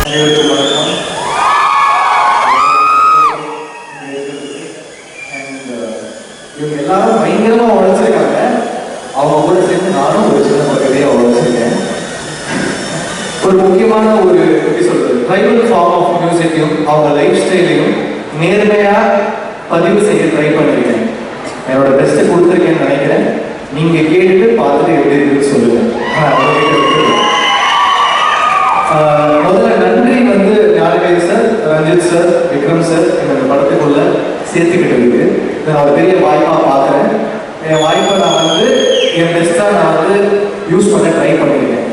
அனைவருக்கும் வணக்கம். இவங்க எல்லாரும் பயங்கரமாக உழைச்சிருக்காங்க. அவங்க கூட சேர்ந்து நானும் ஒரு சின்ன பகுதியாக உழைச்சிருக்கேன். ஒரு முக்கியமான ஒரு எப்படி சொல்றது, ட்ரைபல் ஃபார்ம் ஆஃப் மியூசிக்கையும் அவங்க லைஃப் ஸ்டைலையும் நேர்மையாக பதிவு செய்ய ட்ரை பண்ணியிருக்கேன். என்னோட பெஸ்ட்டை கொடுத்துருக்கேன்னு நினைக்கிறேன். நீங்கள் கேட்டுட்டு பார்த்துட்டு எப்படி இருக்குன்னு சொல்லுங்கள். முதல்ல நன்றி வந்து Gnanavel sir, Ranjith sir, Vikram sir என்னோட படத்துக்குள்ள சேர்த்துக்கிட்டதுக்கு நான் ஒரு பெரிய வாய்ப்பாக பார்க்குறேன். என் வாய்ப்பை நான் வந்து என் பெஸ்ட்டாக நான் வந்து யூஸ் பண்ண ட்ரை பண்ணியிருக்கேன்.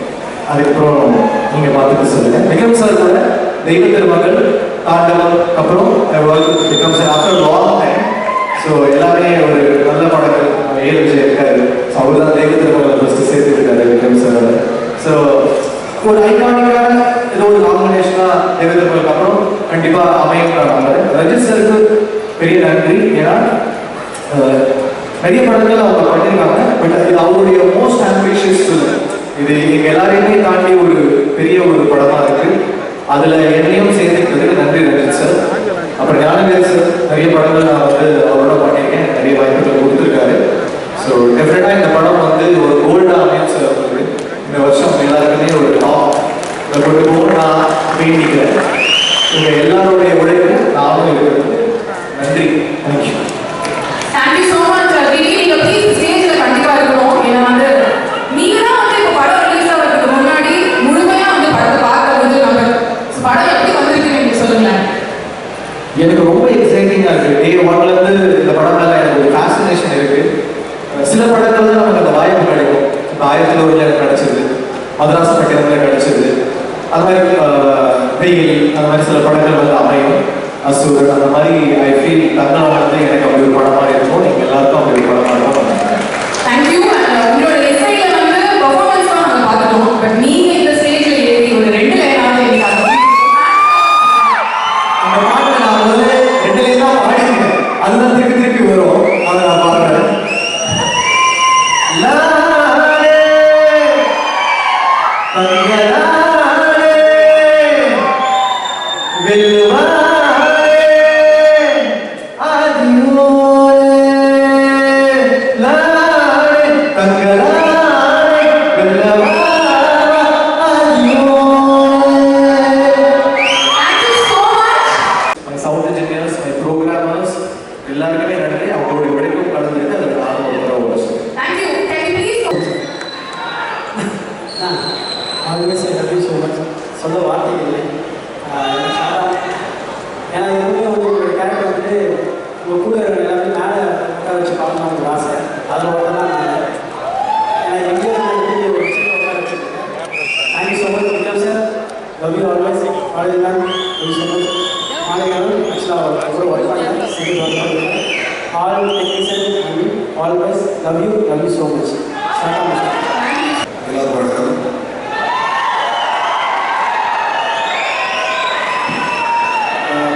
அதுக்கப்புறம் நீங்கள் பார்த்துட்டு சொல்லுங்கள். விக்ரம் சார் கூட தெய்வ திருமகள், தாண்டவம், அப்புறம் Vikram sir after long time. So எல்லாமே ஒரு நல்ல படங்கள் ஏழு இருக்காரு. ஸோ அவர் தான் தெய்வ திருமகளை ஃபஸ்ட்டு சேர்த்துக்கிட்டாரு விக்ரம் சாரோட. ஸோ ஒரு ஐகானிக்கான ஏதோ ஒரு காம்பினேஷனாக தேவேந்திரங்களுக்கு அப்புறம் கண்டிப்பாக அமையும் நான் நம்புறேன். ரஞ்சித் சாருக்கு பெரிய நன்றி. ஏன்னா நிறைய படங்கள் அவங்க பண்ணியிருக்காங்க. பட் இது அவருடைய மோஸ்ட் ஆம்பிஷியஸ் ஃபிலிம். இது எங்கள் எல்லாரையுமே தாண்டி ஒரு பெரிய ஒரு படமாக இருக்கு. அதில் என்னையும் சேர்த்துக்கிறதுக்கு நன்றி ரஞ்சித் சார். அப்புறம் ஞானவேல் சார் நிறைய படங்கள் நான் வந்து அவரோட பண்ணியிருக்கேன். நிறைய வாய்ப்புகள் கொடுத்துருக்காரு. ஸோ டெஃபினட்டாக இந்த படம் வந்து ஒரு கோல்டாக அமையும் சார். இந்த வருஷம் எல்லாருக்குமே ஒரு டாப் கொண்டு போக நான் வேண்டிக்கிறேன். உங்க எல்லாருடைய உழைப்பு நானும் இருக்கிறது. நன்றி. தேங்க்யூ. Thank you so much. நீங்க ப்ளீஸ் ஸ்டேஜில் கண்டிப்பாக இருக்கணும். ஏன்னா வந்து நீங்க தான் வந்து இப்போ படம் ரிலீஸ் ஆகிறதுக்கு முன்னாடி முழுமையாக வந்து படத்தை பார்க்க வந்து நம்ம படம் எப்படி வந்திருக்கு நீங்கள் சொல்லுங்களேன். எனக்கு ரொம்ப எக்ஸைட்டிங்காக இருக்குது. டே ஒன்லேருந்து இந்த படம் மேலே எனக்கு ஒரு ஃபேசினேஷன் இருக்குது. சில படங்கள் தான் நமக்கு அந்த வாய்ப்பு கிடைக்கும். இப்போ 1001 எனக்கு கிடச்சிது, மதராச பட்டினத்தில் கிடச்சிது. அது மாதிரி வெயில், அந்த மாதிரி சில படங்கள் வந்து அமையும். அசூரன், அந்த மாதிரி ஐ ஃபீல் தங்களால் வந்து எனக்கு அப்படி ஒரு படமாக இருக்கும். நீங்கள் எல்லாருக்கும் அப்படி ஒரு படமாக இருக்கும். தேங்க்யூ. உங்களோட இசையில் வந்து பர்ஃபார்மன்ஸ் தான் நாங்கள் பார்த்துட்டோம். பட் நீங்கள் இந்த ஸ்டேஜில் ஏறி ஒரு 2 லைனாவது இந்த பாட்டு நான் வந்து 2 லைன் தான் பாடிக்கிறேன். அதுதான் திருப்பி திருப்பி வரும். அதை நான் பாடுறேன். சவுண்ட் இன்ஜினியர்ஸ், மை ப்ரோக்ராமர்ஸ் எல்லாருக்குமே நன்றி. அவங்களுடைய உழைப்பும் கலந்துருக்கு. அதுக்கு நானும் ஒரு தடவை உழைச்சேன். Thank you. Always I love you so much. சொல்ல வார்த்தைகள் இல்லை. ஏன்னா எப்பவுமே வந்து உங்களோட கேரக்டர் வந்து உங்கள் கூட எல்லாமே மேலே உட்கார வச்சு பார்க்கணும் ஒரு ஆசை. அதோட தான் ஏன்னா எங்கே இருந்து ஒரு சின்ன உட்கார வச்சுருக்கேன். Thank you so much Vikram sir. Love you always. Always ma'am love you so much. ஆளுங்களும் ஆக்சுவலாக ஒரு ஒர்க் பண்ணேன். All technician always love you so much. எல்லாரும் வணக்கம்.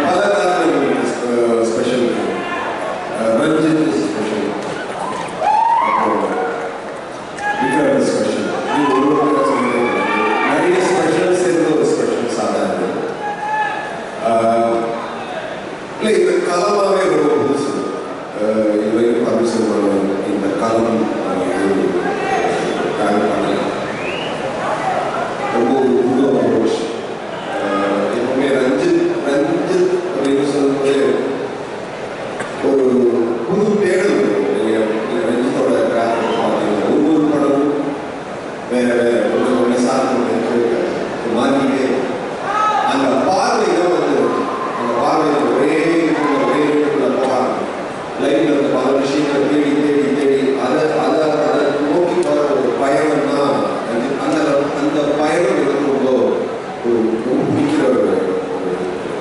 பல காரணங்கள் ஸ்பெஷல். ரஞ்சித் ஸ்பெஷல், அப்புறம் விக்ரம் ஸ்பெஷல். இது ஒரு நிறைய ஸ்பெஷல் சேர்ந்து ஒரு ஸ்பெஷல் சாதாரண இல்லை. இந்த காலமாகவே ரொம்ப புதுசு. இது வரைக்கும் பரமேஸ்வரன் இந்த காலம் ரொம்ப ஒரு புது அப்ரோச். எப்பவுமே ரஞ்சித் அப்படின்னு சொல்லும்போது ஒரு புது தேடல். ரஞ்சித்தோட பார்த்தீங்கன்னா ஒவ்வொரு படமும் வேற வேற கொஞ்சம் சார்ந்து மாறிக்கிட்டே அந்த பார்வை தான் வந்து அந்த பார்வை ஒரே போகாது. லைஃப்ல இருந்த பல விஷயங்களை தேடி தேடி தேடி அதை நோக்கி வர ஒரு பயணம் தான் அந்த பயணம் எனக்கு ரொம்ப பிடிக்கிற ஒரு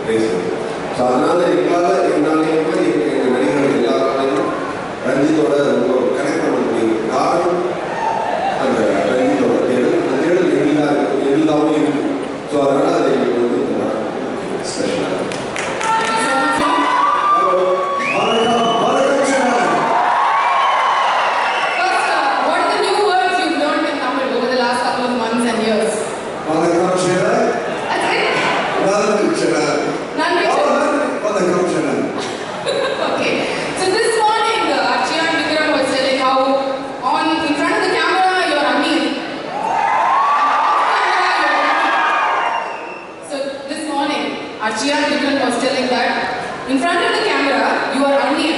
பிளேஸ். ஸோ அதனால எங்களால் எங்கள் நடிகர்கள் எல்லாராலையும் ரஞ்சித்தோட ரொம்ப கனெக்ட் பண்ண முடியும். காரணம் அந்த ரஞ்சித்தோட தேடல். அந்த தேடல் எல்லாமே இருக்கு. ஸோ அதனால அது எங்களுக்கு வந்து ஸ்பெஷலாக வணக்கம். நன்றி சனா. நன்றி வணக்கம் சனா. Okay. So this morning, Archie and Vikram was telling how in front of the camera you are Anil. So this morning, Archie and Vikram was telling that in front of the camera you are Anil,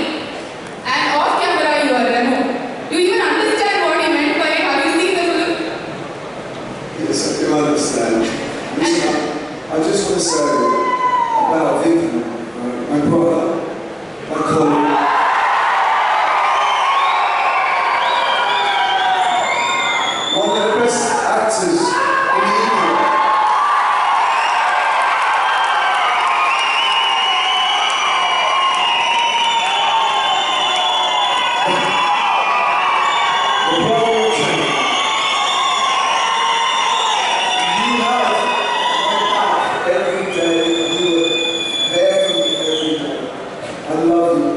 and off camera you are Remo. Do you even understand what he meant by it? Have you seen the film? Yes, I do understand. Listen, I just want to say about Vicky, my brother, my colleague. One of the best actors in India. The brother of China. You have my back every day. You were there for me every day. I love you.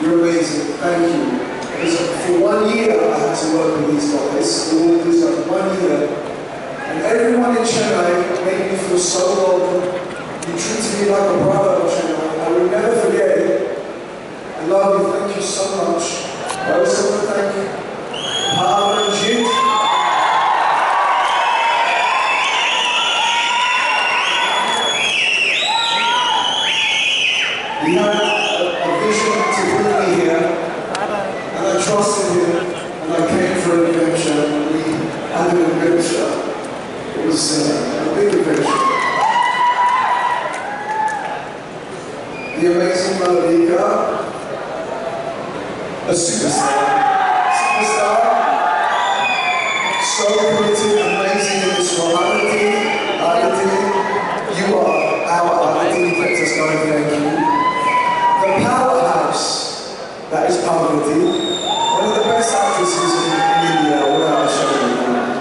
You're amazing. Thank you. Because for 1 year I had to work with these guys. We all do stuff 1 year. And everyone in Chennai made me feel so welcome. You treated me like a brother of Chennai. I will never forget it. I love you. Thank you so much. I also want to thank Pavanjit. He had a vision to bring me here, and I trusted him, and I came for an adventure. We had an adventure. It was a big adventure. The amazing Malika, a superstar. Superstar. So committed, amazing in this morality, identity. You are our identity, kept us going, thank you. The powerhouse that is Parvati, one of the best actresses in India, without a shadow of a doubt.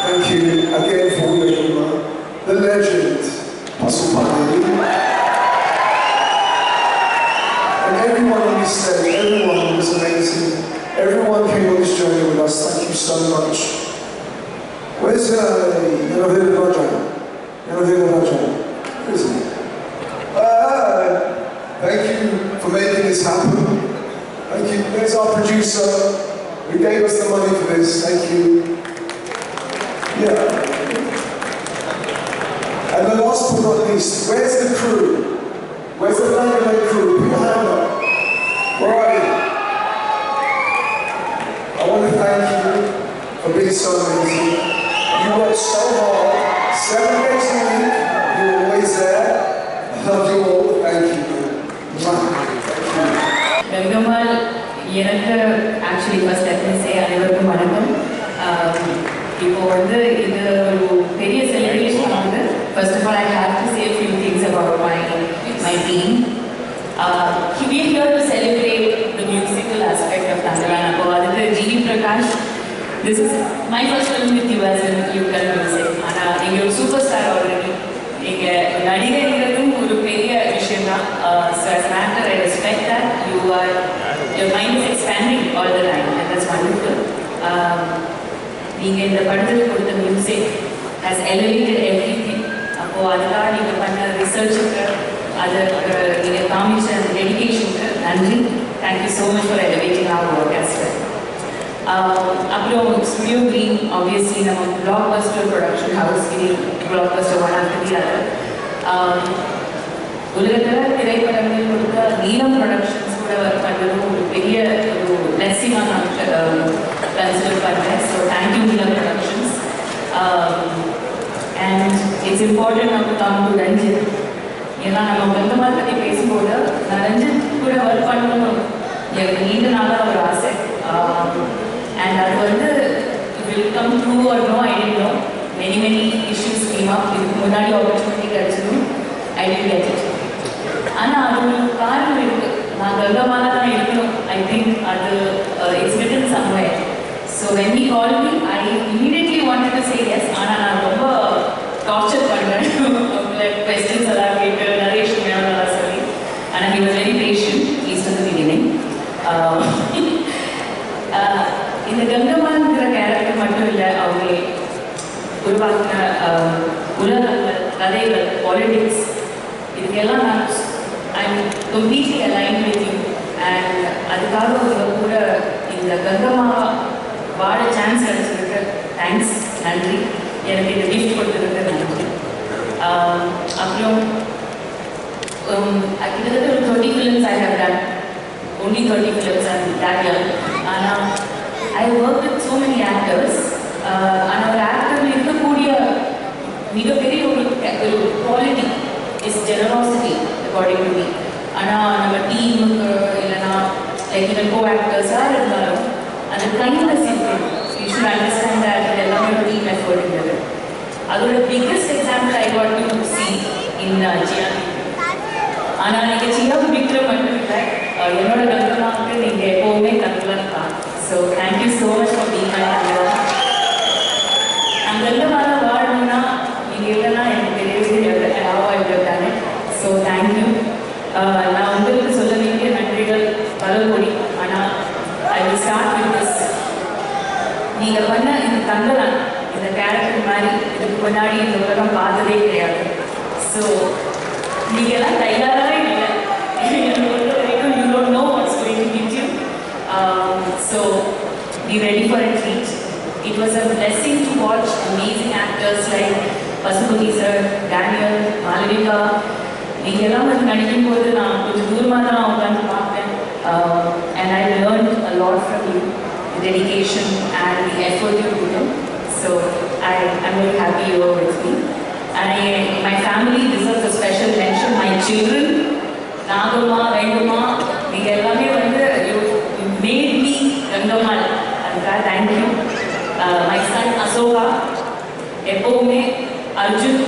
Thank you again for your humor. The legend, Pasupati. And everyone on this stage, everyone was amazing. Everyone came on this journey with us. Thank you so much. Where's Yanavir Rajan? Yanavir Rajan. Where is he? Thank you for making this happen. Thank you. There's our producer who gave us the money for this. Thank you. Yeah. And the last but not least, where's the crew? Where's the Bangalore crew? Put your hand up. Where are you? I want to thank you for being so amazing. You worked so hard, 7 days a week. You were always there. I love you all. Thank you. Gangamal, எனக்கு actually first let me say அனைவருக்கும் வணக்கம். இப்போ வந்து இது ஒரு பெரிய celebration வந்து first of all I have to say a few things about my team. We are here to celebrate the musical aspect of Tangalan. அப்போ அதுக்கு GV Prakash, this is my first film with you as a local music. ஆனால் நீங்கள் ஒரு super star already. நீங்கள் நடிகர்ங்கிறதும் ஒரு பெரிய விஷயம் தான். So as an actor I respect that your mind is expanding all the time and that's wonderful. நீங்கள் இந்த படத்தில் கொடுத்த மியூசிக் has elevated everything. அப்போது அதுக்காக நீங்கள் பண்ண ரிசர்ச்சுக்கு அதுக்கு நீங்கள் காமிச்ச டெடிகேஷனுக்கு நன்றி. Thank you so much for elevating our work as well. அப்புறம் ஸ்டுடியோ கிரீன் ஆப்வியஸ்லி நம்ம blockbuster production house Green blockbuster one of the other. உலகத்தில் திரைப்படங்கள் கொடுத்த நீலம் ப்ரொடக்ஷன்ஸ் கூட ஒர்க் பண்ணுறதும் ஒரு பெரிய ஒரு பிளெஸிங்காக நான் கன்சிடர் பண்ணுறேன். ஸோ தேங்க்யூ நீலம் ப்ரொடக்ஷன்ஸ். அண்ட் இட்ஸ் இம்பார்ட்டன்ட் நம்ம கம் டு ரஞ்சித். ஏன்னா நம்ம கந்தமால் பற்றி பேசும்போது நான் ரஞ்சித் கூட ஒர்க் பண்ணணும் எனக்கு நீண்ட நாளாக ஒரு ஆசை. அண்ட் அது வந்து will come true or no I don't know. Many issues came up. இதுக்கு முன்னாடி ஆப்பர்ச்சுனிட்டி கிடைச்சதும் ஐ டிட் கெட் இட். ஆனால் அது ஒரு காரணம் இருக்குது. நான் கர்வமான தான் இருக்கணும். ஐ திங்க் அது it's written somewhere. So when he call me I immediately wanted to say yes. ஆனால் நான் ரொம்ப டார்ச்சர் பண்ணுறேன். கொஸ்டின்ஸ் எல்லாம் கேட்டு நரேஷன் வேணும்னு சொல்லி. ஆனால் he was very patient east வந்து பிகினிங். இந்த கங்கம்மாங்கிற கேரக்டர் மட்டும் இல்லை, அவங்க உருவாக்கின உலகங்கள், கதைகள், பாலிடிக்ஸ் இதுக்கெல்லாம் I'm completely aligned with you. And அதுக்காக உங்கள் கூட இந்த கங்கம்மா வாழ சான்ஸ் கிடைச்சிருக்கு. தேங்க்ஸ், நன்றி. எனக்கு இந்த கிஃப்ட் கொடுத்துருக்கு நன்றி. அப்புறம் கிட்டத்தட்ட ஒரு 30 films I have done. Only 30 films I'm that young. ஆனால் I worked with so many actors. ஆனால் ஒரு ஆக்டரில் இருக்கக்கூடிய மிகப்பெரிய ஒரு quality is generosity according to me. ஆனால் நம்ம டீமுக்கு இல்லைனா லைக் ஈவன் கோ ஆக்டர்ஸாக இருந்தாலும் அந்த கைண்ட்னஸ் இருக்கணும். யூ ஷுட் அண்டர்ஸ்டாண்ட் தட் இது எல்லாமே ஒரு டீம் எஃபர்ட் இருந்தது. அதோட biggest example I got to see in Jiya. ஆனால் நீங்கள் சியாவுக்கு விக்ரம் மட்டும் இல்லை, என்னோட கங்கம்மாவுக்கு நீங்கள் எப்போவுமே கங்கலாம் தான். So thank you so much for being my Gangamma. நான் கங்கம்மாவை வாழணும்னா நீங்கள் இல்லைன்னா எனக்கு தெரியவே தானே. So thank you. நான் உங்களுக்கு சொல்ல வேண்டிய நன்றிகள் பல கோடி. ஆனால் I will start with this. நீங்கள் பண்ண இந்த தங்கலான் இந்த கேரக்டர் மாதிரி இதுக்கு முன்னாடி இந்த உலகம் பார்த்ததே கிடையாது. ஸோ நீங்கள்லாம் தயாராகவே இல்லை. எனக்கு பொறுத்த வரைக்கும் you don't know what's going to hit you. So be ready for a treat. It was a blessing to watch amazing actors like Pasupathi sir, Daniel, Malavika. நீங்கள் எல்லாம் வந்து நடிக்கும் போது நான் கொஞ்சம் தூரமாக தான் உட்காந்து பார்த்தேன். And I learned a lot from you, the dedication and the effort you put in. So I'm very happy you were with me. And my family deserves a special mention. My children, Nagamma, வேண்டுமா, நீங்கள் எல்லாமே வந்து you made me Gangammal. அதுக்காக thank you. My son Ashoka, எப்போவுமே Arjun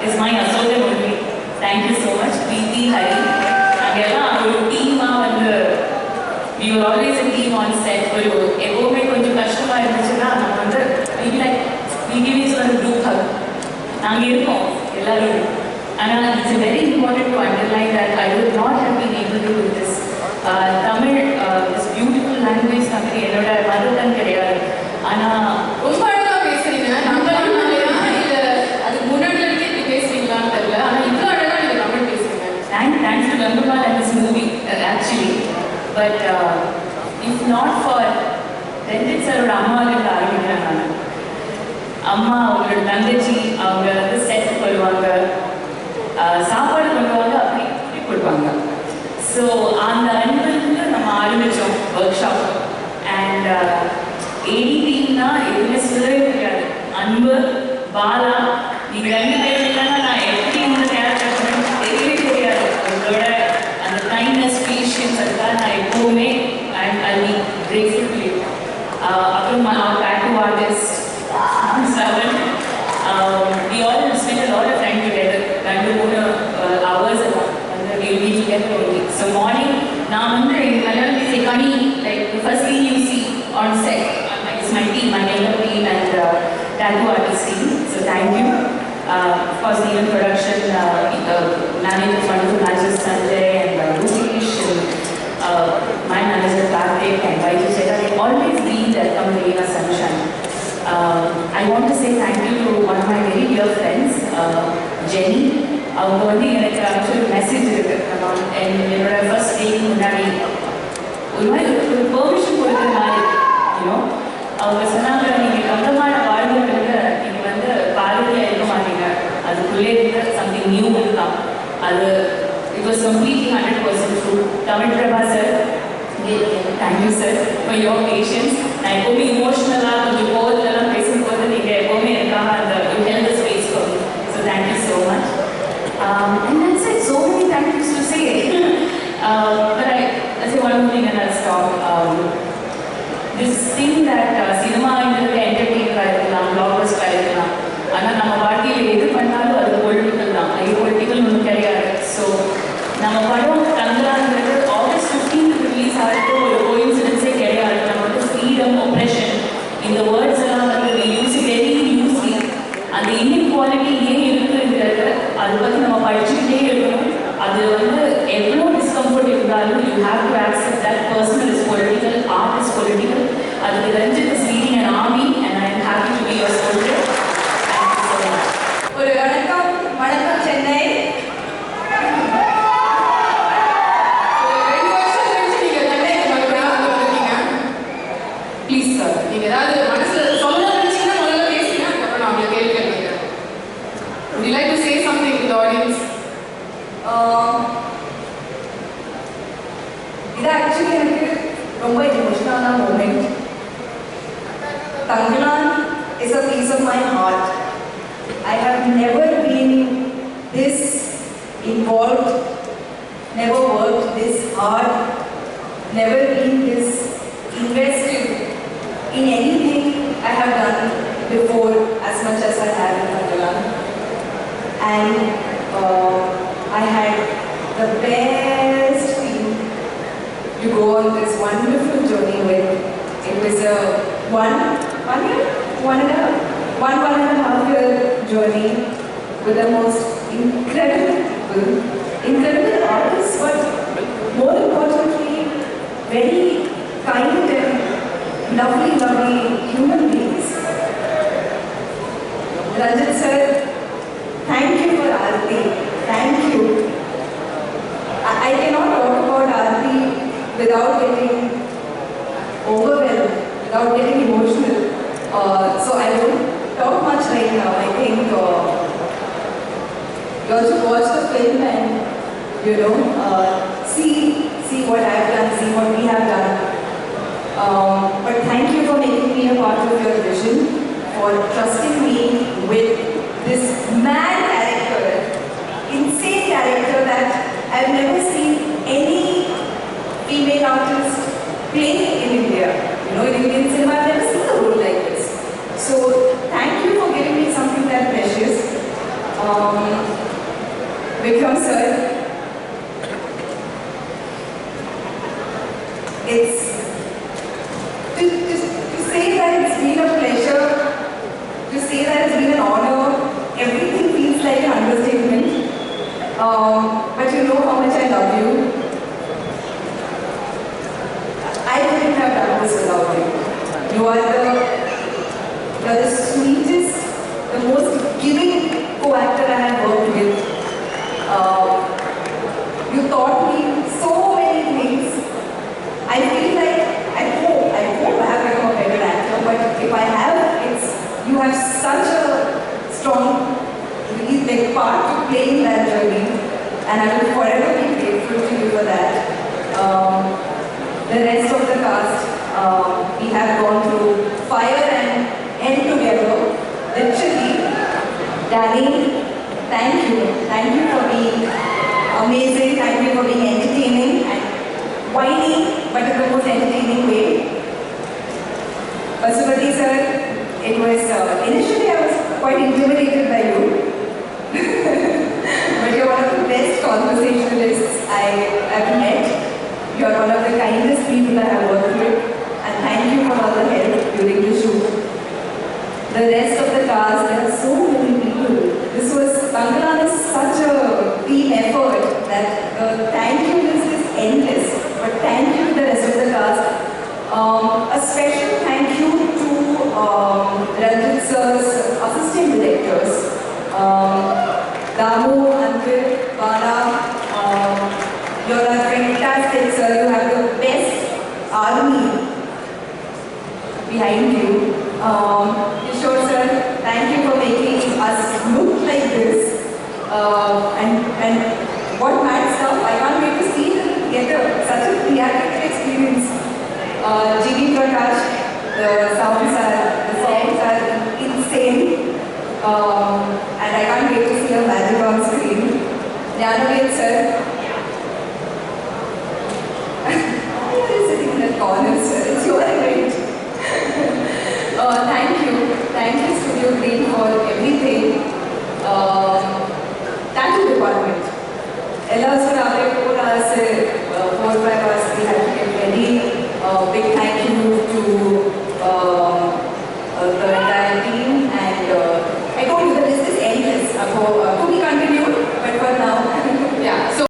is my Ashokan only. Thank you so much. Preethi, Hari, நாங்கெல்லாம் ஒரு டீமாக வந்து we were always a team on set. ஒரு எப்போவுமே கொஞ்சம் கஷ்டமாக இருந்துச்சுன்னா நம்ம வந்து we give each other a group hug. நாங்கள் இருக்கோம் எல்லாரும். ஆனால் it's very important to underline that I would not have been able to do this. Tamil this beautiful language Tamil என்னோட மதர் டங் கிடையாது. ஆனால் ரொம்ப அழகாக பேசுறீங்க. நம்பலாம்னாலையா இல்லை அதுக்கு முன்னாடி இப்படி பேசுறீங்களான்னு தெரியல. ஆனால் இவ்வளோ அழகாக நீங்கள் தமிழ் பேசுறீங்க. Thanks to Gangamal and this movie actually. But if not for Ranjith சாரோட அம்மாவுக்கு ஆரம்பிக்கிறேன் நான். அம்மா அவங்களோட தங்கச்சி அவங்க வந்து செட் பண்ணுவாங்க, சாப்பாடு பண்ணுவாங்க, அப்படி இப்படி கொடுப்பாங்க. ஸோ அந்த அன்புக்கு நம்ம ஆரம்பித்தோம் ஒர்க் ஷாப். அண்ட் ஏடி டீம்னா எதுவுமே சொல்லவே முடியாது. அன்பு, பாலா, நீங்கள் 2 பேர் இல்லைன்னா நான் எப்படி இந்த கேரக்டர் பண்ணணும் தெரியவே தெரியாது. உங்களோட அந்த கைண்ட்னஸ், பேஷன்ஸ், அதுக்காக நான் எப்போவுமே I be grateful to you. அப்புறம் tattoo artist Savan, we all spent a lot of time together. 2-3 hours and we'll be together only. So morning, now in Malayalam we say Kani, like the first thing you see on set is my team, my makeup team and tattoo artist team. So thank you. Of course, the event production managers, wonderful managers Sanjay and Rupesh and my manager Karthik and Vaiju said they always been there come rain or sunshine. I want to say thank you to one of my very dear friends, Jenny. அவங்க வந்து எனக்கு actually message இருக்குது. என்னோட first டேக்கு முன்னாடி ஒரு மாதிரி ஒரு permission கொடுக்குற மாதிரி யூனோ அவங்க சொன்னாங்க, நீங்கள் கங்கமான வாழ்வுகளுக்கு நீங்கள் வந்து பாரதியாக இருக்க மாட்டீங்க, அதுக்குள்ளே இருக்க சம்திங் நியூ இருக்கலாம். அது it was completely 100% true. Tamil Prabha sir, thank you sir for your patience. நான் எப்போவுமே இமோஷ்னலாக கொஞ்சம் கோவத்துலலாம் பேசும்போது நீங்கள் எப்போவுமே எனக்காக அந்த you help the space for me. So thank you so much. And that's it. So many thank yous to say. But I say one more thing and I'll stop. This thing that cinema industry entertainment இருக்கலாம், blockbuster இருக்கலாம். ஆனால் நம்ம வாழ்க்கையில் எது பண்ணாலும் அது political தான். அது பொலிட்டிக்கல் ஒன்றும் கிடையாது. ஸோ நம்ம படம் கங்கலாங்கிறது August 15th ரிலீஸ் ஆகிட்டு ஒரு கோயின்சிடன்ஸே கிடையாது. நம்ம வந்து ஃப்ரீடம், ஒப்ரெஷன் இந்த வேர்ட்ஸ் எல்லாம் வந்து யூஸ் வெரி யூஸ்லி. அந்த இன்இக்வாலிட்டி ஏன் இருக்குங்கிறது அதை பற்றி நம்ம படிச்சுக்கிட்டே இருக்கணும். அது வந்து எவ்வளோ டிஸ்கம்ஃபர்ட் இருந்தாலும் you have to accept that personal is political, art is political. அதுக்கு Ranjith is leading an army and I am happy to be your soldier. ஒரு வணக்கம் ரொம்ப எமோஷனலான moment. Tangalan is a piece of my heart. I have never been this involved, never worked this hard, never been this invested in anything I have done before as much as I have in Tangalan. And I had the best team to go on this wonderful journey with. It was a one and a half year journey with the most incredible artists, but more importantly, very kind and lovely human beings. Ranjit sir, thank you for Aarti. Thank you. I cannot talk about Aarti without getting overwhelmed, without getting emotional. So I won't talk much right now. I think you also watch the film and see what I've done, see what we have done. But thank you for making me a part of your vision, for trusting me with this mad character, insane character that I've never seen any female artist play in India. In Indian cinema, I've never seen a role like this. So thank you for giving me something that precious. Vikram sir, it's to say that it's been a pleasure, to say that it's been an honor, everything feels like an understatement. But you know how much I love you. I couldn't have done this without you. You are the sweetest, the most giving co-actor I have worked with. You taught me so many things. I feel like I hope I have become a better actor, but if I have, you have such a strong, really big part to play in that journey, and I will forever be grateful to you for that. The rest of the cast, we have gone through fire and end together, literally. Danny, thank you for being amazing, thank you for being entertaining and whiny, but in the most entertaining way. Pasupati sir, it was, initially I was quite intimidated by you, but you're one of the best conversationalists I have met. You're one of the kindest people I have worked with, and thank you for all the help during the shoot. The rest of the cast, there are so many people. Tangalan is such a team effort that thank you list is endless, but thank you to the rest of the cast. A special thank you to Ranjit sir's assistant directors, Damu, Ankit, Bala. You're a fantastic sir. You have the best army behind you. Kishore sir, thank you for making us look like this. And what mad stuff! I can't wait to see them together. Such a theatrical experience. Jiggy Prakash, the songs are insane. And I can't wait to see your magic on screen. Janaveer sir. You're sitting in the corner, sir. It's your event. Thank you Studio Green for everything. Thank you department. Ella sir,